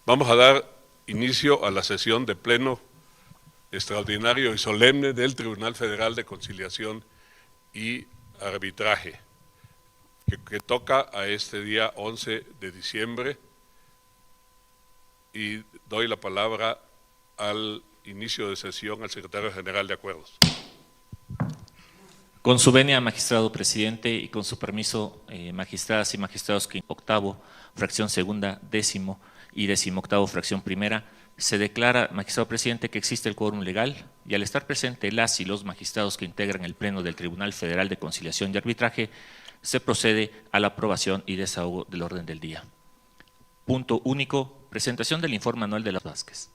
Vamos a dar inicio a la sesión de pleno extraordinario y solemne del Tribunal Federal de Conciliación y Arbitraje, que toca a este día 11 de diciembre, y doy la palabra al inicio de sesión al Secretario General de Acuerdos. Con su venia, magistrado presidente, y con su permiso, magistradas y magistrados, que octavo, fracción segunda, décimo y decimoctavo, fracción primera, se declara, magistrado presidente, que existe el quórum legal, y al estar presente las y los magistrados que integran el Pleno del Tribunal Federal de Conciliación y Arbitraje, se procede a la aprobación y desahogo del orden del día. Punto único: presentación del informe anual de las Vázquez.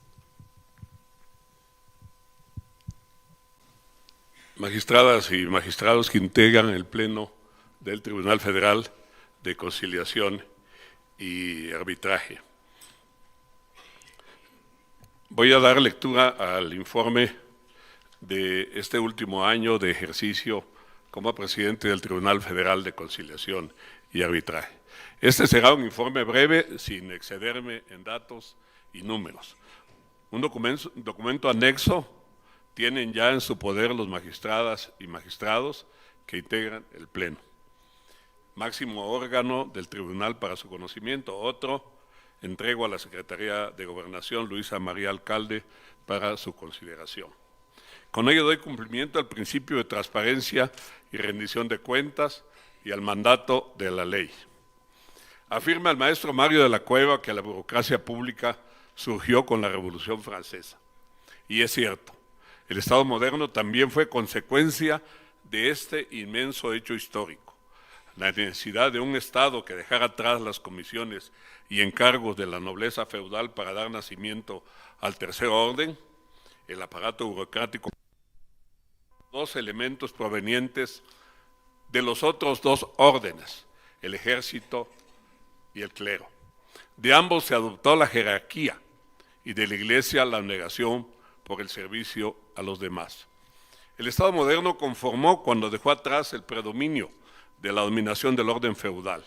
Magistradas y magistrados que integran el Pleno del Tribunal Federal de Conciliación y Arbitraje. Voy a dar lectura al informe de este último año de ejercicio como presidente del Tribunal Federal de Conciliación y Arbitraje. Este será un informe breve, sin excederme en datos y números. Un documento anexo tienen ya en su poder los magistradas y magistrados que integran el Pleno. Máximo órgano del tribunal para su conocimiento. Otro entrego a la Secretaría de Gobernación, Luisa María Alcalde, para su consideración. Con ello doy cumplimiento al principio de transparencia y rendición de cuentas y al mandato de la ley. Afirma el maestro Mario de la Cueva que la burocracia pública surgió con la Revolución Francesa. Y es cierto, el Estado moderno también fue consecuencia de este inmenso hecho histórico. La necesidad de un Estado que dejara atrás las comisiones y encargos de la nobleza feudal para dar nacimiento al tercer orden, el aparato burocrático, dos elementos provenientes de los otros dos órdenes, el ejército y el clero. De ambos se adoptó la jerarquía y de la Iglesia la negación por el servicio a los demás. El Estado moderno conformó cuando dejó atrás el predominio de la dominación del orden feudal,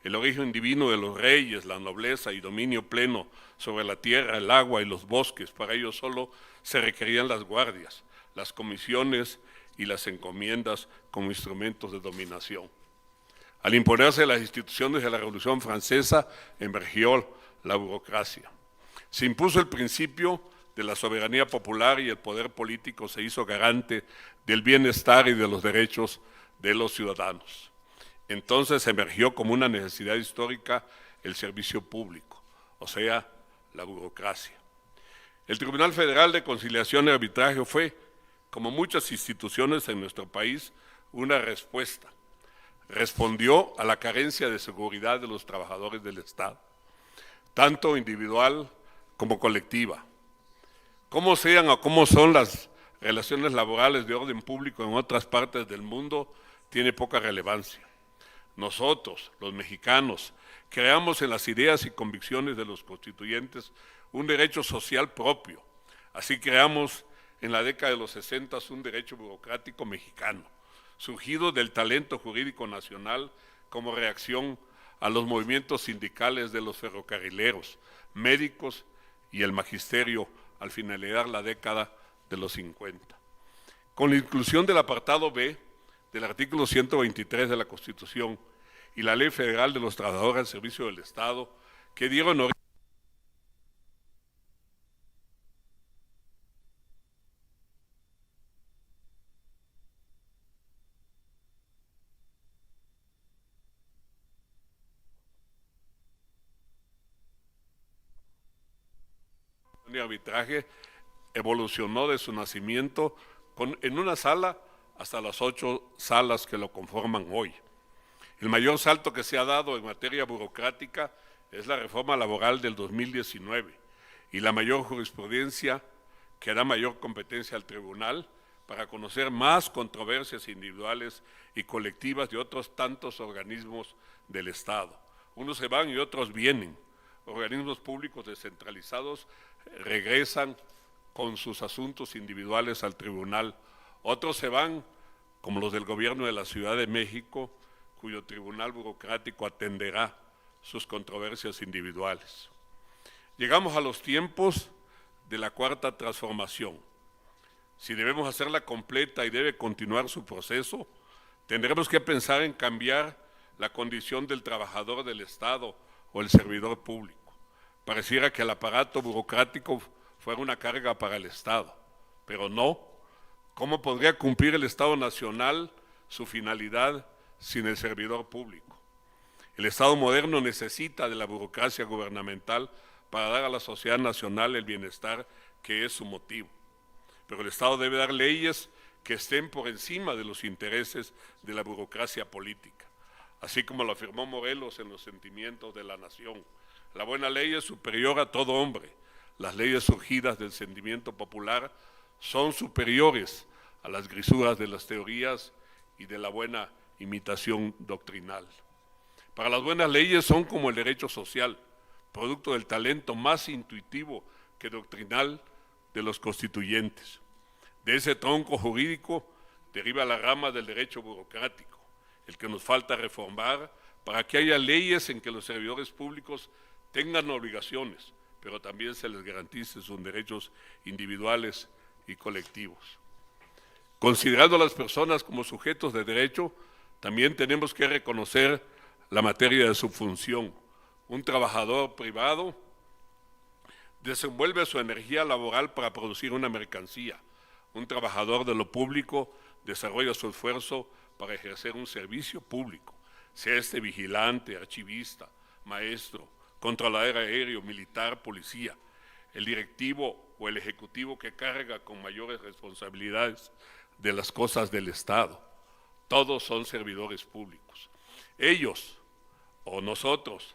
el origen divino de los reyes, la nobleza y dominio pleno sobre la tierra, el agua y los bosques. Para ello solo se requerían las guardias, las comisiones y las encomiendas como instrumentos de dominación. Al imponerse las instituciones de la Revolución Francesa, emergió la burocracia. Se impuso el principio de la soberanía popular y el poder político se hizo garante del bienestar y de los derechos de los ciudadanos. Entonces emergió como una necesidad histórica el servicio público, o sea, la burocracia. El Tribunal Federal de Conciliación y Arbitraje fue, como muchas instituciones en nuestro país, una respuesta. Respondió a la carencia de seguridad de los trabajadores del Estado, tanto individual como colectiva. Cómo sean o cómo son las relaciones laborales de orden público en otras partes del mundo tiene poca relevancia. Nosotros, los mexicanos, creamos en las ideas y convicciones de los constituyentes un derecho social propio. Así creamos en la década de los 60 un derecho burocrático mexicano, surgido del talento jurídico nacional como reacción a los movimientos sindicales de los ferrocarrileros, médicos y el magisterio al finalizar la década de los 50. Con la inclusión del apartado B del artículo 123 de la Constitución y la Ley Federal de los Trabajadores al Servicio del Estado, que dieron origen de arbitraje, evolucionó de su nacimiento en una sala hasta las 8 salas que lo conforman hoy. El mayor salto que se ha dado en materia burocrática es la reforma laboral del 2019 y la mayor jurisprudencia que da mayor competencia al tribunal para conocer más controversias individuales y colectivas de otros tantos organismos del Estado. Unos se van y otros vienen. Organismos públicos descentralizados regresan con sus asuntos individuales al tribunal. Otros se van, como los del gobierno de la Ciudad de México, cuyo tribunal burocrático atenderá sus controversias individuales. Llegamos a los tiempos de la cuarta transformación. Si debemos hacerla completa y debe continuar su proceso, tendremos que pensar en cambiar la condición del trabajador del Estado o el servidor público. Pareciera que el aparato burocrático fuera una carga para el Estado, pero no. ¿Cómo podría cumplir el Estado Nacional su finalidad sin el servidor público? El Estado moderno necesita de la burocracia gubernamental para dar a la sociedad nacional el bienestar que es su motivo. Pero el Estado debe dar leyes que estén por encima de los intereses de la burocracia política. Así como lo afirmó Morelos en Los sentimientos de la nación, la buena ley es superior a todo hombre. Las leyes surgidas del sentimiento popular son superiores a las grisuras de las teorías y de la buena imitación doctrinal. Para las buenas leyes son como el derecho social, producto del talento más intuitivo que doctrinal de los constituyentes. De ese tronco jurídico deriva la rama del derecho burocrático, el que nos falta reformar para que haya leyes en que los servidores públicos tengan obligaciones, pero también se les garantice sus derechos individuales y colectivos. Considerando a las personas como sujetos de derecho, también tenemos que reconocer la materia de su función. Un trabajador privado desenvuelve su energía laboral para producir una mercancía. Un trabajador de lo público desarrolla su esfuerzo para ejercer un servicio público, sea este vigilante, archivista, maestro, controlador aéreo, militar, policía, el directivo o el ejecutivo que carga con mayores responsabilidades de las cosas del Estado. Todos son servidores públicos. Ellos o nosotros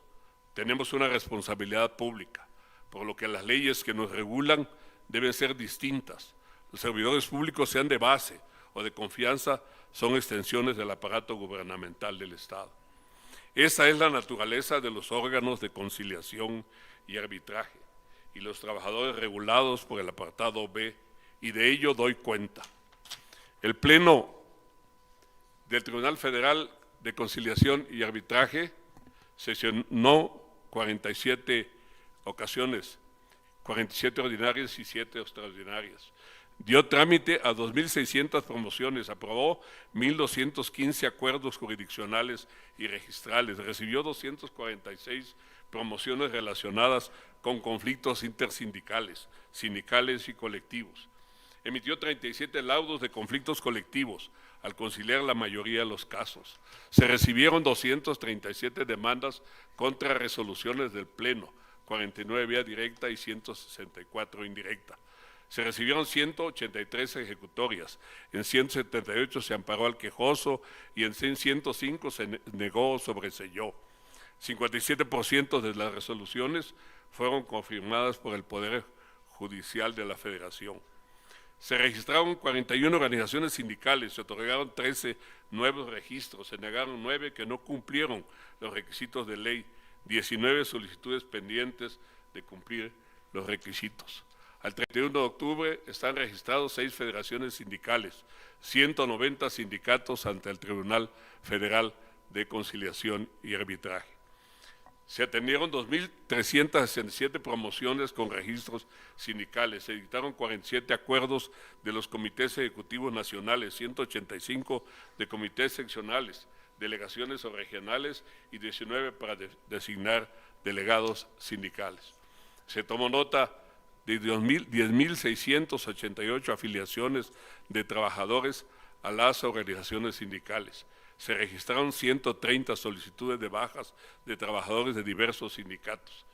tenemos una responsabilidad pública, por lo que las leyes que nos regulan deben ser distintas. Los servidores públicos, sean de base o de confianza, son extensiones del aparato gubernamental del Estado. Esa es la naturaleza de los órganos de conciliación y arbitraje, y los trabajadores regulados por el apartado B, y de ello doy cuenta. El Pleno del Tribunal Federal de Conciliación y Arbitraje sesionó 47 ocasiones, 47 ordinarias y 7 extraordinarias. Dio trámite a 2.600 promociones, aprobó 1.215 acuerdos jurisdiccionales y registrales, recibió 246 promociones relacionadas con conflictos intersindicales, sindicales y colectivos. Emitió 37 laudos de conflictos colectivos, al conciliar la mayoría de los casos. Se recibieron 237 demandas contra resoluciones del Pleno, 49 vía directa y 164 indirecta. Se recibieron 183 ejecutorias, en 178 se amparó al quejoso y en 105 se negó o sobreseyó. 57% de las resoluciones fueron confirmadas por el Poder Judicial de la Federación. Se registraron 41 organizaciones sindicales, se otorgaron 13 nuevos registros, se negaron 9 que no cumplieron los requisitos de ley, 19 solicitudes pendientes de cumplir los requisitos. Al 31 de octubre están registrados 6 federaciones sindicales, 190 sindicatos ante el Tribunal Federal de Conciliación y Arbitraje. Se atendieron 2.367 promociones con registros sindicales, se dictaron 47 acuerdos de los comités ejecutivos nacionales, 185 de comités seccionales, delegaciones o regionales y 19 para designar delegados sindicales. Se tomó nota de 10.688 afiliaciones de trabajadores a las organizaciones sindicales. Se registraron 130 solicitudes de bajas de trabajadores de diversos sindicatos.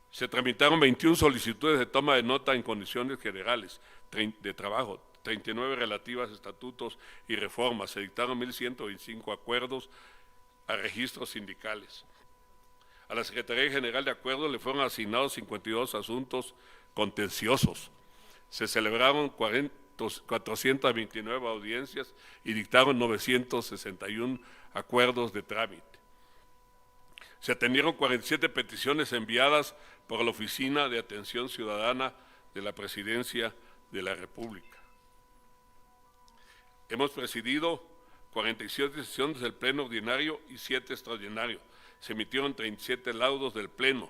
Se tramitaron 21 solicitudes de toma de nota en condiciones generales de trabajo, 39 relativas a estatutos y reformas. Se dictaron 1.125 acuerdos a registros sindicales. A la Secretaría General de Acuerdos le fueron asignados 52 asuntos contenciosos. Se celebraron 429 audiencias y dictaron 961 acuerdos de trámite. Se atendieron 47 peticiones enviadas por la Oficina de Atención Ciudadana de la Presidencia de la República. Hemos presidido 47 sesiones del Pleno Ordinario y 7 extraordinarios. Se emitieron 37 laudos del Pleno.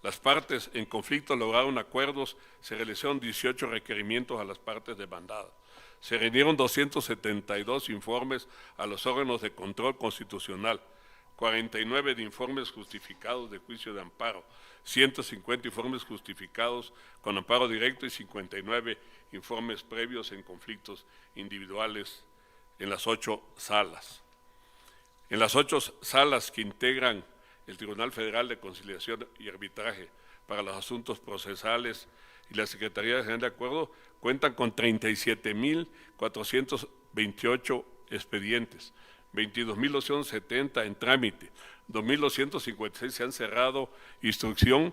Las partes en conflicto lograron acuerdos, se realizaron 18 requerimientos a las partes demandadas. Se rindieron 272 informes a los órganos de control constitucional, 49 de informes justificados de juicio de amparo, 150 informes justificados con amparo directo y 59 informes previos en conflictos individuales en las 8 salas. En las 8 salas que integran el Tribunal Federal de Conciliación y Arbitraje para los asuntos procesales y la Secretaría General de Acuerdo cuentan con 37.428 expedientes, 22.270 en trámite, 2.256 se han cerrado instrucción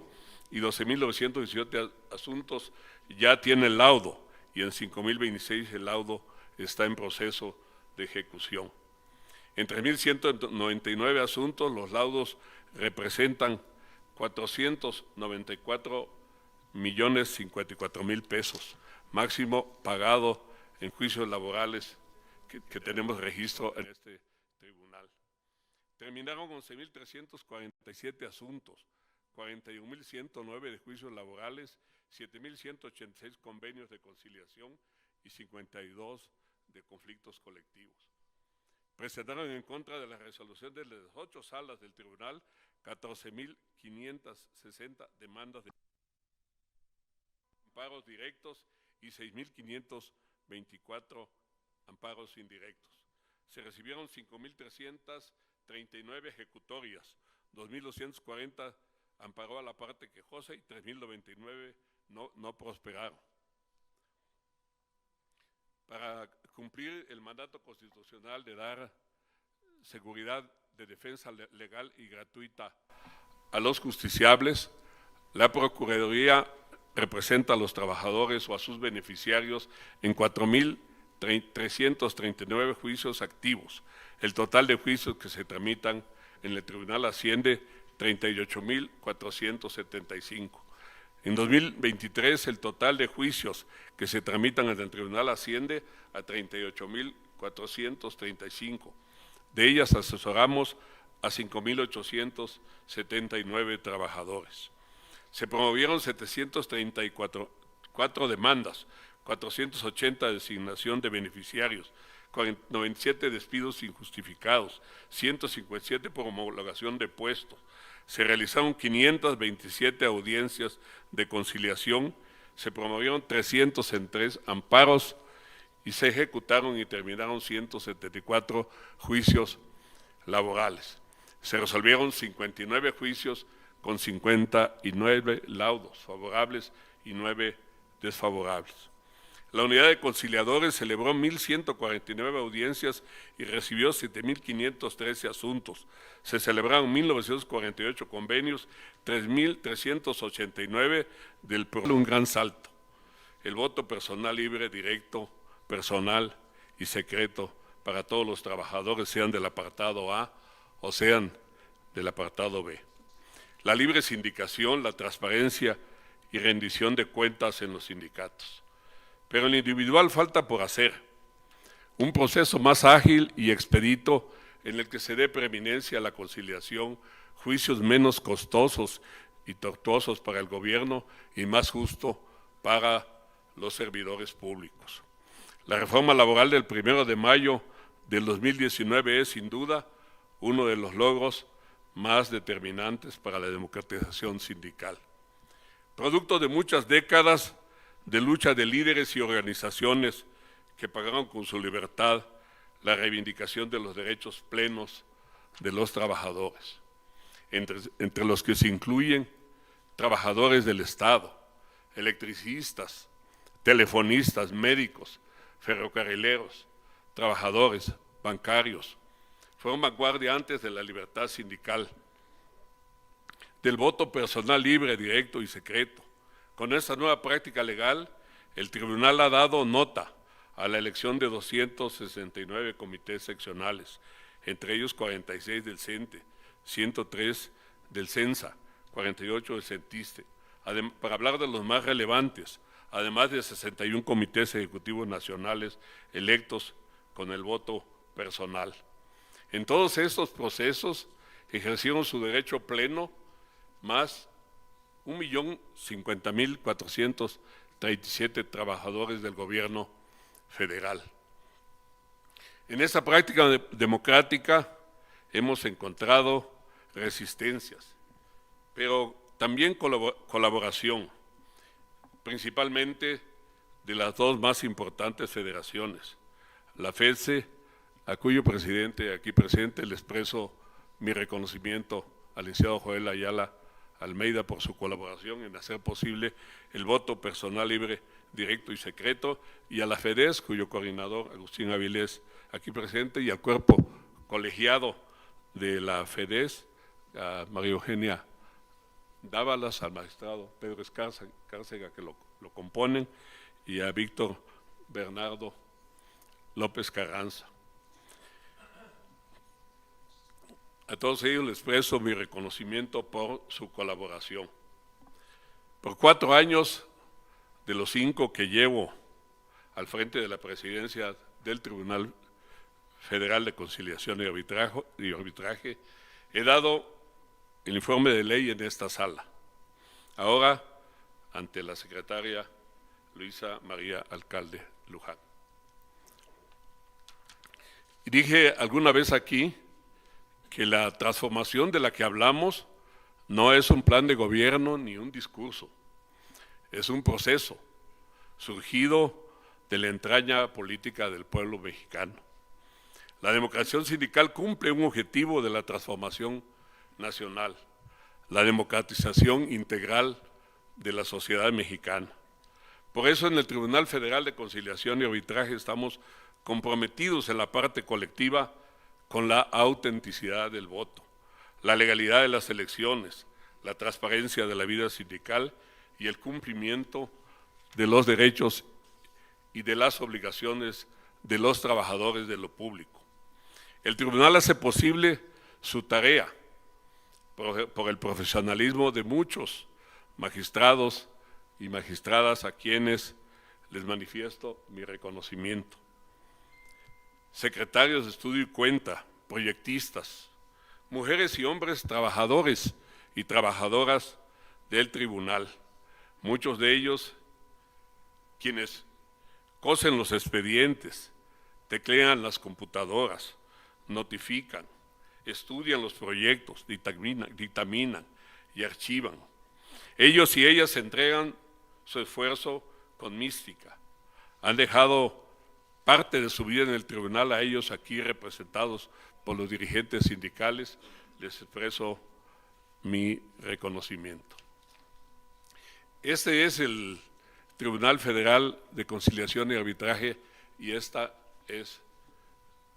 y 12.917 asuntos ya tienen laudo y en 5.026 el laudo está en proceso de ejecución. En 3.199 asuntos los laudos representan 494.054.000 pesos, máximo pagado en juicios laborales que tenemos registro en este tribunal. Terminaron 11.347 asuntos, 41.109 de juicios laborales, 7.186 convenios de conciliación y 52 de conflictos colectivos. Presentaron en contra de la resolución de las 8 salas del tribunal 14.560 demandas de amparos directos y 6.524 amparos indirectos. Se recibieron 5.339 ejecutorias, 2.240 amparó a la parte quejosa y 3.099 no prosperaron. Para cumplir el mandato constitucional de dar seguridad de defensa legal y gratuita a los justiciables, la Procuraduría representa a los trabajadores o a sus beneficiarios en 4.339 juicios activos. El total de juicios que se tramitan en el tribunal asciende 38.475. En 2023 el total de juicios que se tramitan en el tribunal asciende a 38.435. De ellas asesoramos a 5.879 trabajadores. Se promovieron 734 demandas, 480 designación de beneficiarios, 97 despidos injustificados, 157 por homologación de puestos. Se realizaron 527 audiencias de conciliación, se promovieron 303 amparos y se ejecutaron y terminaron 174 juicios laborales. Se resolvieron 59 juicios con 59 laudos favorables y 9 desfavorables. La unidad de conciliadores celebró 1.149 audiencias y recibió 7.513 asuntos. Se celebraron 1.948 convenios, 3.389 del PRO, un gran salto. El voto personal libre, directo, personal y secreto para todos los trabajadores, sean del apartado A o sean del apartado B. La libre sindicación, la transparencia y rendición de cuentas en los sindicatos. Pero en lo individual falta por hacer un proceso más ágil y expedito en el que se dé preeminencia a la conciliación, juicios menos costosos y tortuosos para el gobierno y más justo para los servidores públicos. La reforma laboral del 1 de mayo del 2019 es sin duda uno de los logros más determinantes para la democratización sindical. Producto de muchas décadas de lucha de líderes y organizaciones que pagaron con su libertad la reivindicación de los derechos plenos de los trabajadores, entre los que se incluyen trabajadores del Estado, electricistas, telefonistas, médicos, ferrocarrileros, trabajadores, bancarios. Fueron vanguardia antes de la libertad sindical, del voto personal libre, directo y secreto. Con esta nueva práctica legal, el tribunal ha dado nota a la elección de 269 comités seccionales, entre ellos 46 del CENTE, 103 del CENSA, 48 del CENTISTE, para hablar de los más relevantes, además de 61 comités ejecutivos nacionales electos con el voto personal. En todos estos procesos ejercieron su derecho pleno más 1.050.437 trabajadores del gobierno federal. En esta práctica democrática hemos encontrado resistencias, pero también colaboración, principalmente de las dos más importantes federaciones, la FEDSE, a cuyo presidente, aquí presente, le expreso mi reconocimiento al licenciado Joel Ayala Almeida por su colaboración en hacer posible el voto personal libre, directo y secreto, y a la FEDES, cuyo coordinador, Agustín Avilés, aquí presente, y al cuerpo colegiado de la FEDES, a María Eugenia Dávalas, al magistrado Pedro Escárcega, que lo componen, y a Víctor Bernardo López Carranza. A todos ellos les expreso mi reconocimiento por su colaboración. Por 4 años de los 5 que llevo al frente de la presidencia del Tribunal Federal de Conciliación y Arbitraje, he dado el informe de ley en esta sala. Ahora, ante la secretaria Luisa María Alcalde Luján. Y dije alguna vez aquí que la transformación de la que hablamos no es un plan de gobierno ni un discurso, es un proceso surgido de la entraña política del pueblo mexicano. La democracia sindical cumple un objetivo de la transformación nacional, la democratización integral de la sociedad mexicana. Por eso en el Tribunal Federal de Conciliación y Arbitraje estamos comprometidos en la parte colectiva con la autenticidad del voto, la legalidad de las elecciones, la transparencia de la vida sindical y el cumplimiento de los derechos y de las obligaciones de los trabajadores de lo público. El tribunal hace posible su tarea por el profesionalismo de muchos magistrados y magistradas a quienes les manifiesto mi reconocimiento. Secretarios de estudio y cuenta, proyectistas, mujeres y hombres trabajadores y trabajadoras del tribunal, muchos de ellos quienes cosen los expedientes, teclean las computadoras, notifican, estudian los proyectos, dictaminan y archivan. Ellos y ellas entregan su esfuerzo con mística. Han dejado parte de su vida en el tribunal a ellos aquí representados por los dirigentes sindicales. Les expreso mi reconocimiento. Este es el Tribunal Federal de Conciliación y Arbitraje y esta es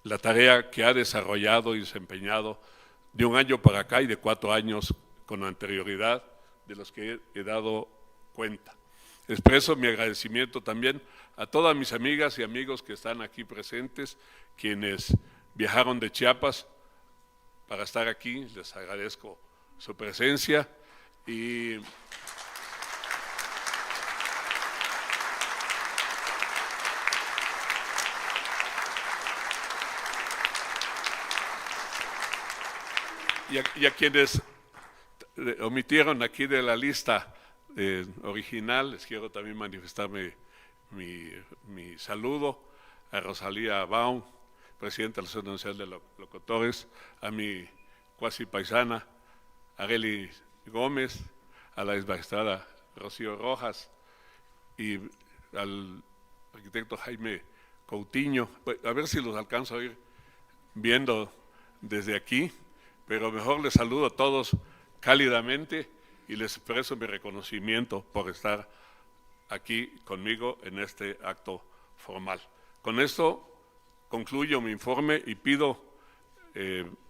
la tarea que ha desarrollado y desempeñado de 1 año para acá y de 4 años con anterioridad de los que he dado cuenta. Expreso mi agradecimiento también a todas mis amigas y amigos que están aquí presentes, quienes viajaron de Chiapas para estar aquí, les agradezco su presencia y a quienes omitieron aquí de la lista original, les quiero también manifestar mi saludo a Rosalía Baum, presidenta de la Asociación Nacional de Locutores, a mi cuasi paisana Arely Gómez, a la exmagistrada Rocío Rojas y al arquitecto Jaime Coutinho. A ver si los alcanzo a ir viendo desde aquí, pero mejor les saludo a todos cálidamente y les expreso mi reconocimiento por estar aquí conmigo en este acto formal. Con esto concluyo mi informe y pido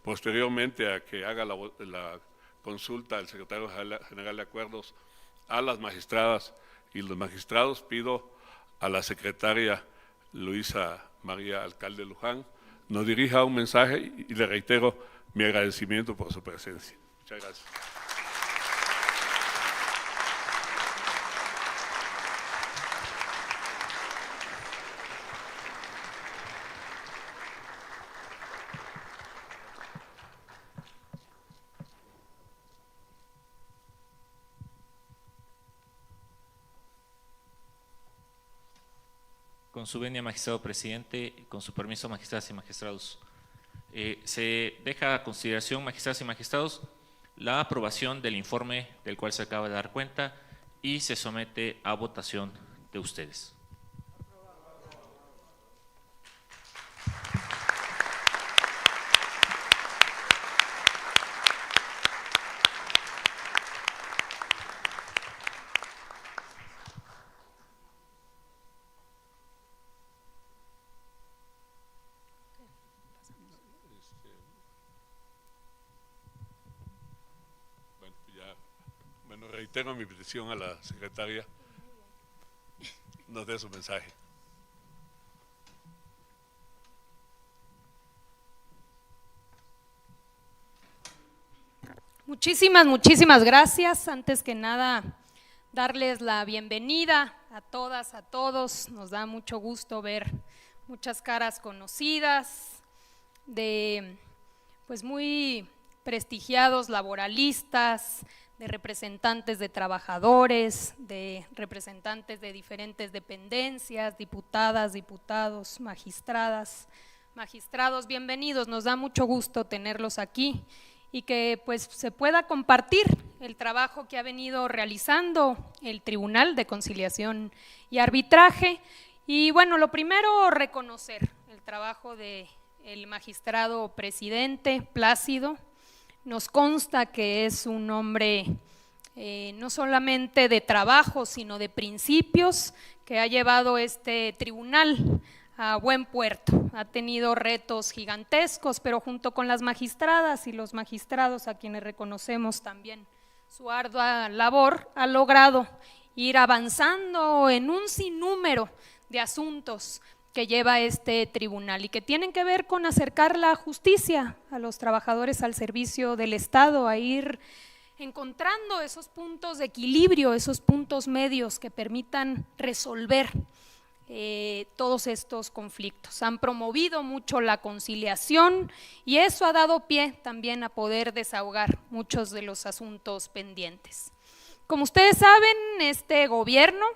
posteriormente a que haga la consulta el secretario general de Acuerdos a las magistradas y los magistrados, pido a la secretaria Luisa María Alcalde Luján nos dirija un mensaje y le reitero mi agradecimiento por su presencia. Muchas gracias. Con su venia, magistrado presidente, con su permiso, magistradas y magistrados. Se deja a consideración, magistradas y magistrados, la aprobación del informe del cual se acaba de dar cuenta y se somete a votación de ustedes. Bueno, reitero mi petición a la secretaria, nos dé su mensaje. Muchísimas gracias. Antes que nada, darles la bienvenida a todas, a todos. Nos da mucho gusto ver muchas caras conocidas de pues muy prestigiados laboralistas, de representantes de trabajadores, de representantes de diferentes dependencias, diputadas, diputados, magistradas, magistrados, bienvenidos. Nos da mucho gusto tenerlos aquí y que pues se pueda compartir el trabajo que ha venido realizando el Tribunal de Conciliación y Arbitraje. Y bueno, lo primero, reconocer el trabajo del magistrado presidente Plácido. Nos consta que es un hombre no solamente de trabajo, sino de principios, que ha llevado este tribunal a buen puerto. Ha tenido retos gigantescos, pero junto con las magistradas y los magistrados, a quienes reconocemos también su ardua labor, ha logrado ir avanzando en un sinnúmero de asuntos que lleva este tribunal y que tienen que ver con acercar la justicia a los trabajadores al servicio del Estado, a ir encontrando esos puntos de equilibrio, esos puntos medios que permitan resolver todos estos conflictos. Han promovido mucho la conciliación y eso ha dado pie también a poder desahogar muchos de los asuntos pendientes. Como ustedes saben, este gobierno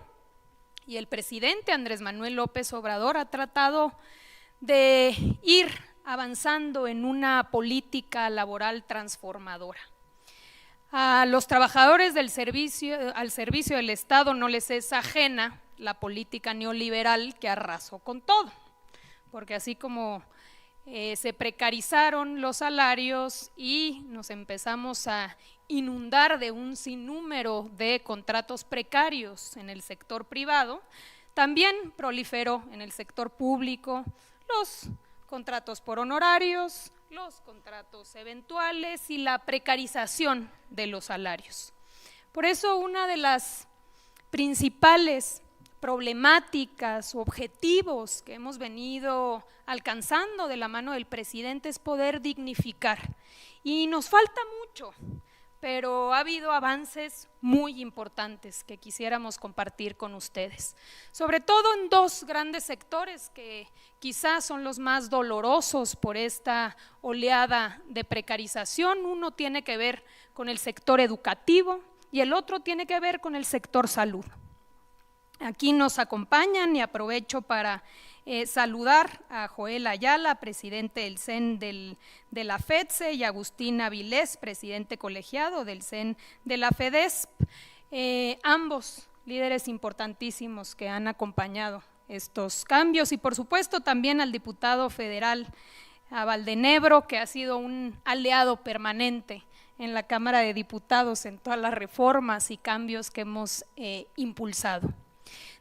y el presidente Andrés Manuel López Obrador ha tratado de ir avanzando en una política laboral transformadora. A los trabajadores al servicio del Estado no les es ajena la política neoliberal que arrasó con todo, porque así como se precarizaron los salarios y nos empezamos a inundar de un sinnúmero de contratos precarios en el sector privado, también proliferó en el sector público los contratos por honorarios, los contratos eventuales y la precarización de los salarios. Por eso una de las principales problemáticas o objetivos que hemos venido alcanzando de la mano del presidente es poder dignificar. Y nos falta mucho, pero ha habido avances muy importantes que quisiéramos compartir con ustedes, sobre todo en dos grandes sectores que quizás son los más dolorosos por esta oleada de precarización. Uno tiene que ver con el sector educativo y el otro tiene que ver con el sector salud. Aquí nos acompañan y aprovecho para saludar a Joel Ayala, presidente del CEN de la FEDSE, y Agustín Avilés, presidente colegiado del CEN de la FEDESP, ambos líderes importantísimos que han acompañado estos cambios, y por supuesto también al diputado federal a Valdenebro, que ha sido un aliado permanente en la Cámara de Diputados en todas las reformas y cambios que hemos impulsado.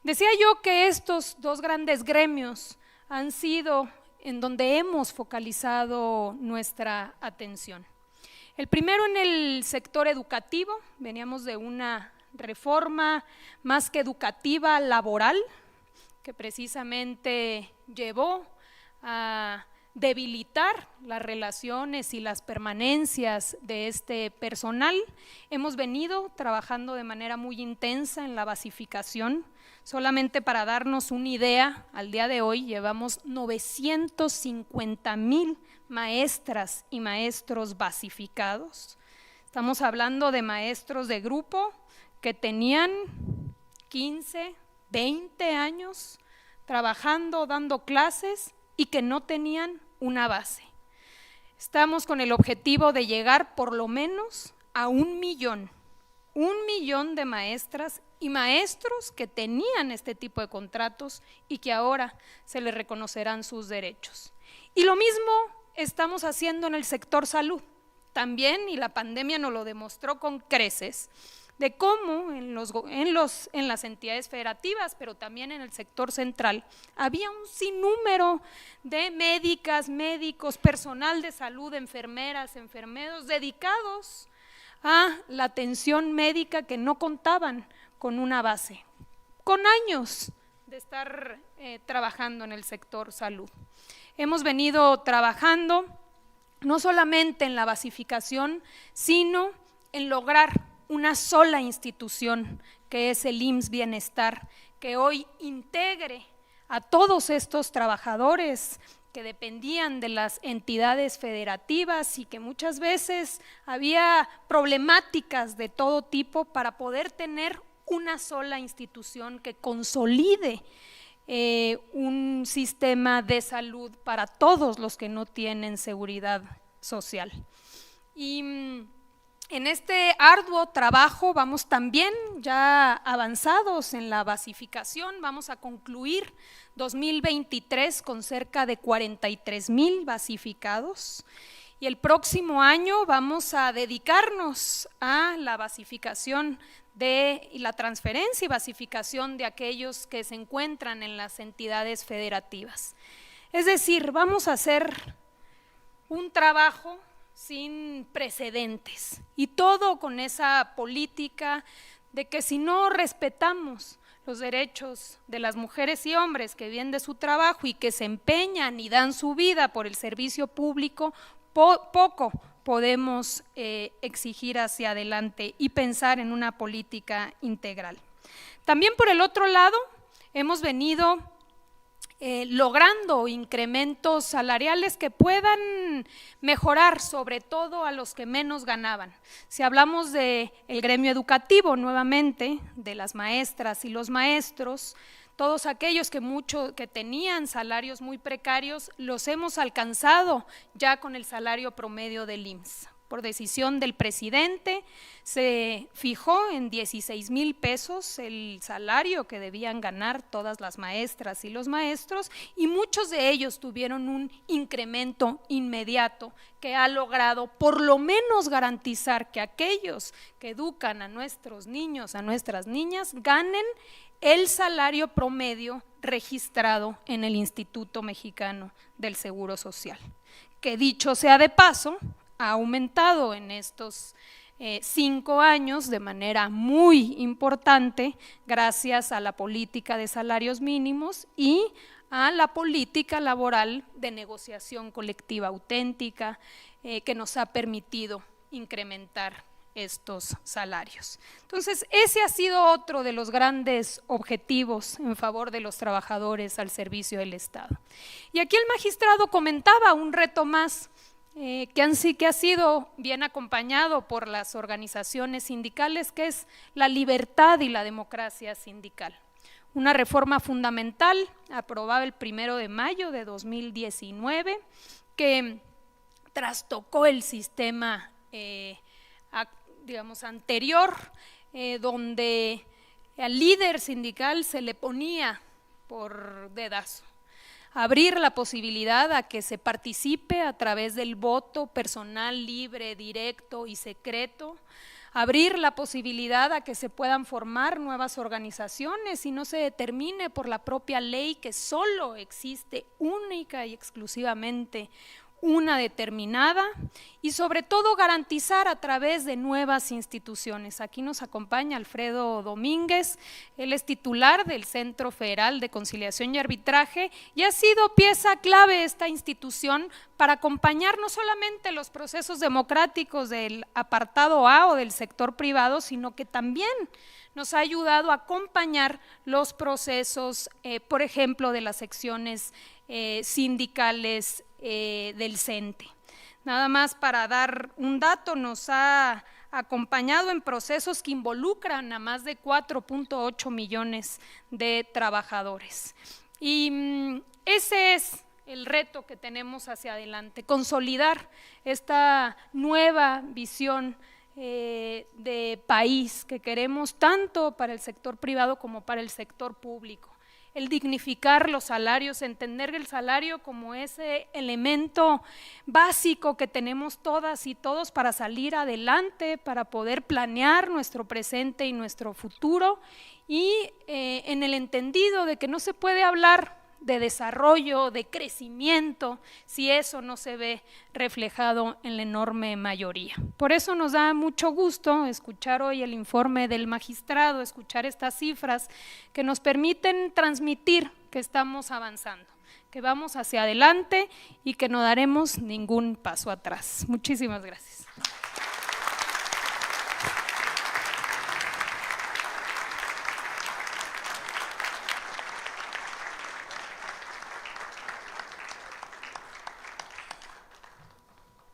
Decía yo que estos dos grandes gremios han sido en donde hemos focalizado nuestra atención. El primero en el sector educativo, veníamos de una reforma más que educativa, laboral, que precisamente llevó a debilitar las relaciones y las permanencias de este personal. Hemos venido trabajando de manera muy intensa en la basificación. Solamente para darnos una idea, al día de hoy llevamos 950,000 maestras y maestros basificados. Estamos hablando de maestros de grupo que tenían 15, 20 años trabajando, dando clases y que no tenían una base. Estamos con el objetivo de llegar por lo menos a 1 millón de maestras y maestros que tenían este tipo de contratos y que ahora se les reconocerán sus derechos. Y lo mismo estamos haciendo en el sector salud. También, y la pandemia nos lo demostró con creces, de cómo en las entidades federativas, pero también en el sector central, había un sinnúmero de médicas, médicos, personal de salud, enfermeras, enfermeros dedicados a la atención médica que no contaban con una base, con años de estar trabajando en el sector salud. Hemos venido trabajando no solamente en la basificación, sino en lograr una sola institución, que es el IMSS Bienestar, que hoy integre a todos estos trabajadores que dependían de las entidades federativas y que muchas veces había problemáticas de todo tipo para poder tener una sola institución que consolide un sistema de salud para todos los que no tienen seguridad social. Y en este arduo trabajo vamos también ya avanzados en la basificación, vamos a concluir 2023 con cerca de 43,000 basificados y el próximo año vamos a dedicarnos a la basificación y la transferencia y basificación de aquellos que se encuentran en las entidades federativas. Es decir, vamos a hacer un trabajo sin precedentes y todo con esa política de que si no respetamos los derechos de las mujeres y hombres que viven de su trabajo y que se empeñan y dan su vida por el servicio público, poco podemos exigir hacia adelante y pensar en una política integral. También por el otro lado hemos venido logrando incrementos salariales que puedan mejorar sobre todo a los que menos ganaban. Si hablamos del gremio educativo nuevamente, de las maestras y los maestros, todos aquellos que tenían salarios muy precarios, los hemos alcanzado ya con el salario promedio del IMSS. Por decisión del presidente se fijó en 16,000 pesos el salario que debían ganar todas las maestras y los maestros y muchos de ellos tuvieron un incremento inmediato que ha logrado por lo menos garantizar que aquellos que educan a nuestros niños, a nuestras niñas, ganen el salario promedio registrado en el Instituto Mexicano del Seguro Social, que dicho sea de paso, ha aumentado en estos 5 años de manera muy importante gracias a la política de salarios mínimos y a la política laboral de negociación colectiva auténtica que nos ha permitido incrementar estos salarios. Entonces, ese ha sido otro de los grandes objetivos en favor de los trabajadores al servicio del Estado. Y aquí el magistrado comentaba un reto más que ha sido bien acompañado por las organizaciones sindicales, que es la libertad y la democracia sindical. Una reforma fundamental aprobada el 1 de mayo de 2019 que trastocó el sistema anterior, donde al líder sindical se le ponía por dedazo. Abrir la posibilidad a que se participe a través del voto personal, libre, directo y secreto, abrir la posibilidad a que se puedan formar nuevas organizaciones y no se determine por la propia ley que solo existe única y exclusivamente una determinada y sobre todo garantizar a través de nuevas instituciones. Aquí nos acompaña Alfredo Domínguez, él es titular del Centro Federal de Conciliación y Arbitraje y ha sido pieza clave esta institución para acompañar no solamente los procesos democráticos del apartado A o del sector privado, sino que también nos ha ayudado a acompañar los procesos, por ejemplo, de las secciones sindicales del CENTE. Nada más para dar un dato, nos ha acompañado en procesos que involucran a más de 4.8 millones de trabajadores. Y ese es el reto que tenemos hacia adelante, consolidar esta nueva visión de país que queremos tanto para el sector privado como para el sector público. El dignificar los salarios, entender el salario como ese elemento básico que tenemos todas y todos para salir adelante, para poder planear nuestro presente y nuestro futuro, y en el entendido de que no se puede hablar de desarrollo, de crecimiento, si eso no se ve reflejado en la enorme mayoría. Por eso nos da mucho gusto escuchar hoy el informe del magistrado, escuchar estas cifras que nos permiten transmitir que estamos avanzando, que vamos hacia adelante y que no daremos ningún paso atrás. Muchísimas gracias.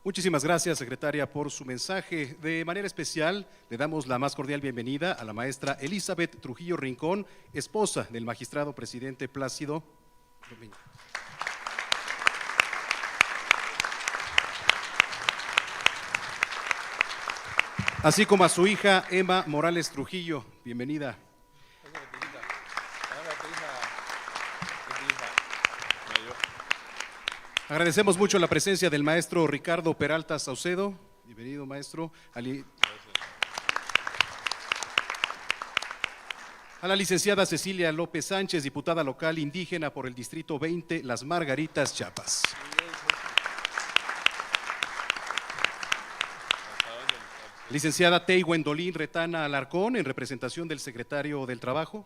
Muchísimas gracias, secretaria, por su mensaje. De manera especial, le damos la más cordial bienvenida a la maestra Elizabeth Trujillo Rincón, esposa del magistrado presidente Plácido Domingo. Así como a su hija Emma Morales Trujillo. Bienvenida. Agradecemos mucho la presencia del maestro Ricardo Peralta Saucedo. Bienvenido, maestro. A la licenciada Cecilia López Sánchez, diputada local indígena por el Distrito 20, Las Margaritas, Chiapas. Licenciada Tey Wendolín Retana Alarcón, en representación del secretario del Trabajo.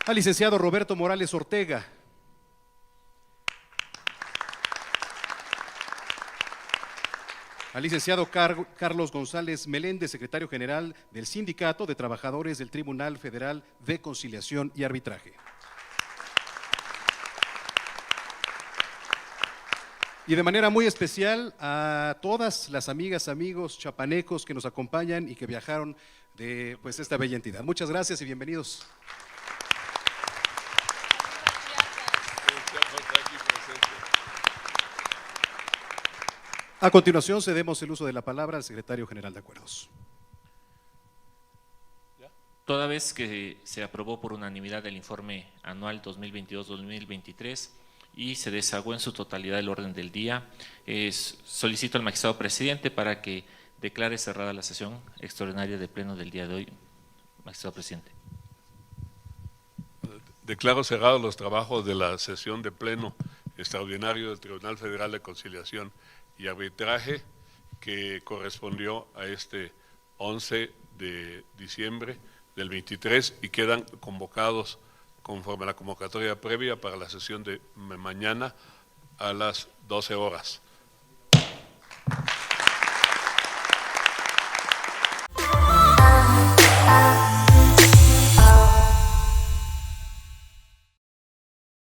Al licenciado Roberto Morales Ortega. Al licenciado Carlos González Meléndez, secretario general del Sindicato de Trabajadores del Tribunal Federal de Conciliación y Arbitraje. Y de manera muy especial a todas las amigas, amigos chapanecos que nos acompañan y que viajaron de esta bella entidad. Muchas gracias y bienvenidos. A continuación, cedemos el uso de la palabra al secretario general de Acuerdos. Toda vez que se aprobó por unanimidad el informe anual 2022-2023 y se desagüó en su totalidad el orden del día, solicito al magistrado presidente para que declare cerrada la sesión extraordinaria de pleno del día de hoy. Magistrado presidente. Declaro cerrados los trabajos de la sesión de pleno extraordinario del Tribunal Federal de Conciliación y Arbitraje, que correspondió a este 11 de diciembre del 23 y quedan convocados conforme a la convocatoria previa para la sesión de mañana a las 12 horas.